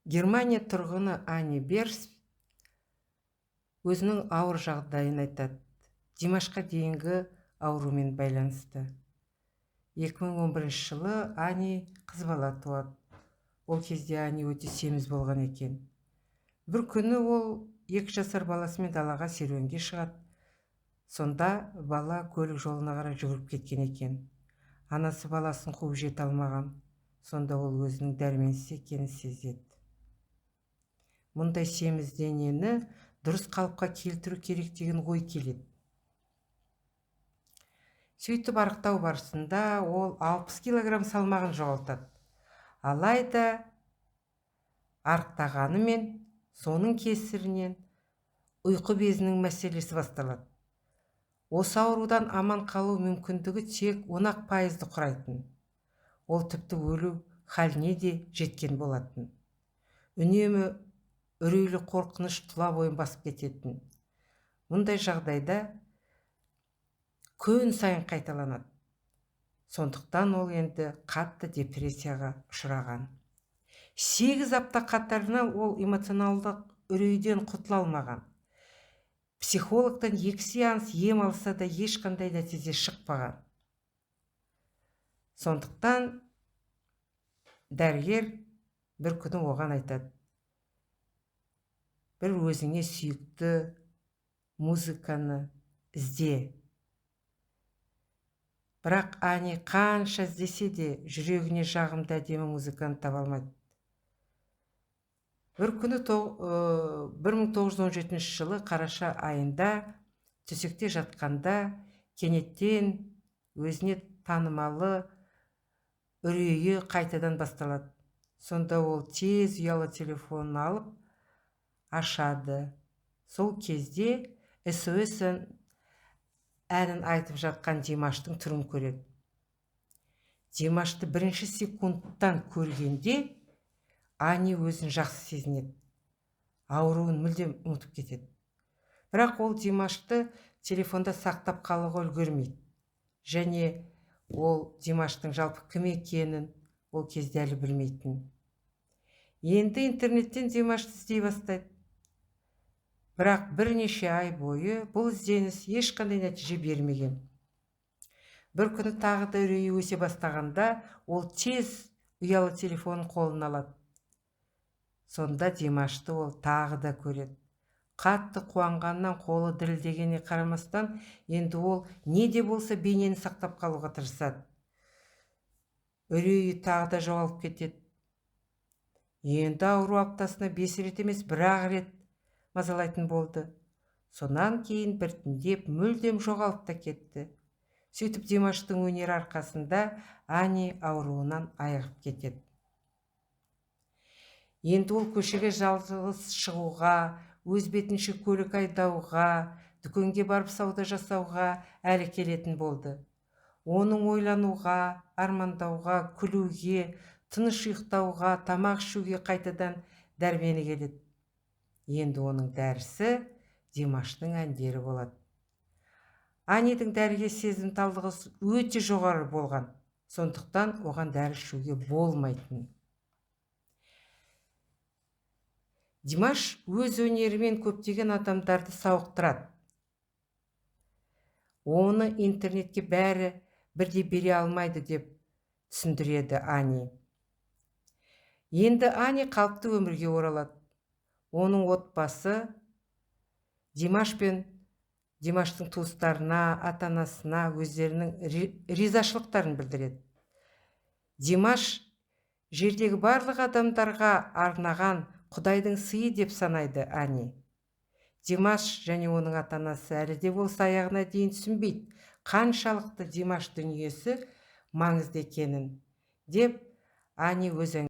Германия тұрғыны Ани Берс өзінің ауыр жағдайын айтады. Димашқа дейінгі аурумен байланысты. 2011 жылы Ани қыз бала туады. Ол кезде Ани өте семіз болған екен. Бір күні ол 2 жасар баласымен далаға серуенге шығады. Сонда бала көлік жолына қарай жүгіріп кеткен екен. Анасы баласын қуып жете алмаған. Сонда ол өзінің дәрменсіз екенін сезеді. Мұндай семіз денені дұрыс қалыпқа келтіру керек деген ой келеді. Сөйтіп арықтау барысында ол 60 килограмм салмағын жоғалтады. Алайда арықтағанымен соның кесірінен ұйқы безінің мәселесі басталады. Осы аурудан аман қалу мүмкіндігі тек 10% құрайтын. Ол тіпті өлу халіне де жеткен болатын. Үнемі үрейлі қорқыныш тұла бойын басып кететін. Мұндай жағдайда күн сайын қайталанады. Сондықтан ол енді қатты депрессияға ұшыраған. 8 апта қатарынан ол эмоционалдық үрейден құтыла алмаған. Психологтан 2 сеанс ем алса да ешқандай нәтиже шықпаған. Сондықтан дәрігер бір күні оған айтады: бір өзіңе сүйікті музыканы ізде. Бірақ Ани қанша іздесе де жүрегіне жағымды әдемі музыканы таба алмайды. Бір күні 1917 жылы қараша айында төсекте жатқанда кенеттен өзіне танымалы үрейі қайтадан басталады. Сонда ол тез ұялы телефонын алып ашады. Сол кезде SOS әнін айтып жатқан Димаштың түрін көреді. Димашты бірінші секундтан көргенде Ани өзін жақсы сезінеді. Ауруын мүлдем ұмытып кетеді. Бірақ ол Димашты телефонда сақтап қалуға үлгермейді. Және ол Димаштың жалпы кім екенін ол кезде әлі білмейтін. Енді интернеттен Димашты іздей бастайды. Бірақ бірнеше ай бойы бұл ізденіс ешқандай нәтиже бермеген. Бір күні тағы да үрейі өсе бастағанда ол тез ұялы телефонын қолына алады. Сонда Димашты ол тағы да көреді. Қатты қуанғаннан қолы дірілдегеніне қарамастан, енді ол не де болса бейнені сақтап қалуға тырысады. Үрейі тағы да жоғалып кетеді. Енді ауру аптасына 5 рет емес, 1 рет мазалайтын болды. Сонан кейін біртіндеп мүлдем жоғалып та кетті. Сөйтіп Димаштың өнері арқасында Ани ауруынан айығып кетеді. Енді ол көшеге жалғыз шығуға, өз бетінше көлік айдауға, дүкенге барып сауда жасауға әлі келетін болды. Оның ойлануға, армандауға, күлуге, тыныш ұйықтауға, тамақ ішуге қайтадан дәрмені келеді. Енді оның дәрісі Димаштың әндері болады. Анидің дәріге сезімталдығы өте жоғары болған. Сондықтан оған дәрі ішуге болмайтын. Димаш өз өнерімен көптеген адамдарды сауықтырады. Оны интернетке бәрі бірдей бере алмайды деп түсіндіреді Ани. Енді Ани қалыпты өмірге оралады. Оның отбасы Димаш пен Димаштың туыстарына, ата-анасына өздерінің ризашылықтарын білдіреді. Димаш жердегі барлық адамдарға арнаған Құдайдың сыйы деп санайды Ани. Димаш және оның ата-анасы әлі де болса аяғына дейін түсінбейді қаншалықты Димаш дүниесі маңызды екенін деп Ани өз